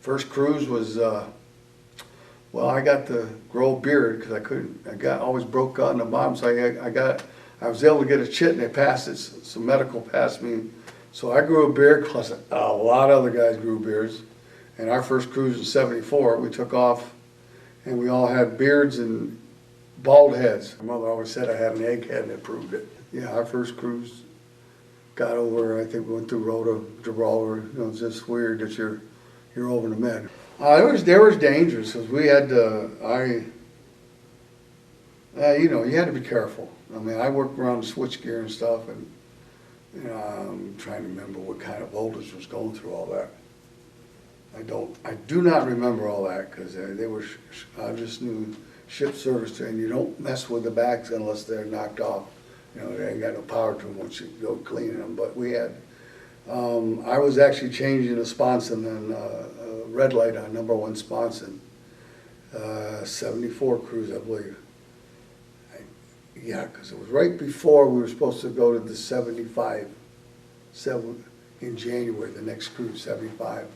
First cruise was, well, I got to grow a beard because always broke out in the bottom, so I was able to get a chit and they passed it, some medical passed me. So I grew a beard because a lot of other guys grew beards. And our first cruise in '74, we took off and we all had beards and bald heads. My mother always said I had an egghead and it proved it. Yeah, our first cruise got over, I think we went through Rota, Gibraltar. You know, it's just weird that you're over the Med. There was dangers because we had to, you know, you had to be careful. I mean, I worked around the switchgear and stuff, and you know, I'm trying to remember what kind of voltage was going through all that. I do not remember all that because I just knew ship service, and you don't mess with the backs unless they're knocked off. You know, they ain't got no power to them once you go cleaning them. But we had, I was actually changing a sponson and a red light on #1 sponson, 74 cruise, I believe. Yeah, because it was right before we were supposed to go to the 75, in January, the next cruise, 75.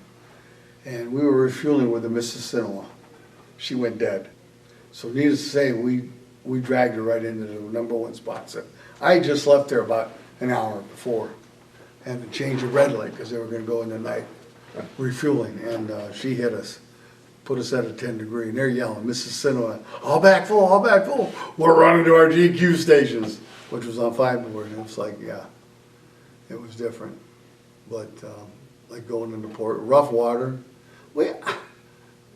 And we were refueling with the Mississinewa. She went dead. So needless to say, we dragged her right into the #1 spot. So I had just left there about an hour before, had to change a red light because they were going to go in the night refueling, and she hit us, put us at a 10-degree, and they're yelling, Mississinewa, all back full, all back full. We're running to our GQ stations, which was on 5 board, and it was like, yeah, it was different. But like going into port, rough water.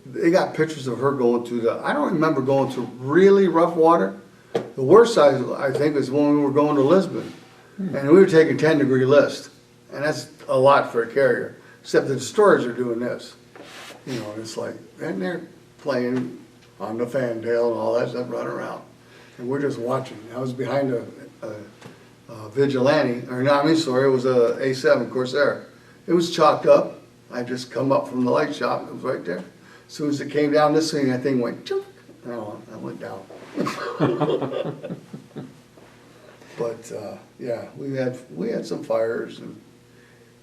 They got pictures of her going through I don't remember going through really rough water. The worst I think is when we were going to Lisbon. And we were taking 10-degree list. And that's a lot for a carrier. Except the destroyers are doing this. You know, it's like, and they're playing on the fantail and all that stuff, running around. And we're just watching. I was behind a Vigilante, or no, I mean, sorry, it was a A7 Corsair. It was chalked up. I just come up from the light shop, it was right there. As soon as it came down this thing, that thing went chunk. Oh, I went down. But yeah, we had some fires in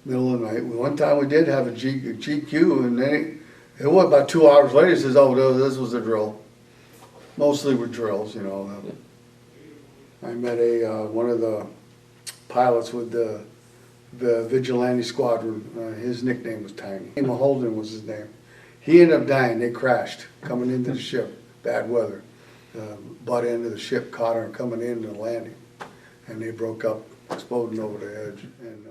the middle of the night. One time we did have a GQ, and then it was about 2 hours later. It says, "Oh, this was a drill." Mostly were drills, you know. I met one of the pilots with the Vigilante Squadron. His nickname was Tiny. Holden was his name. He ended up dying. They crashed coming into the ship. Bad weather. Butt end of the ship caught her coming into the landing, and they broke up, exploding over the edge. And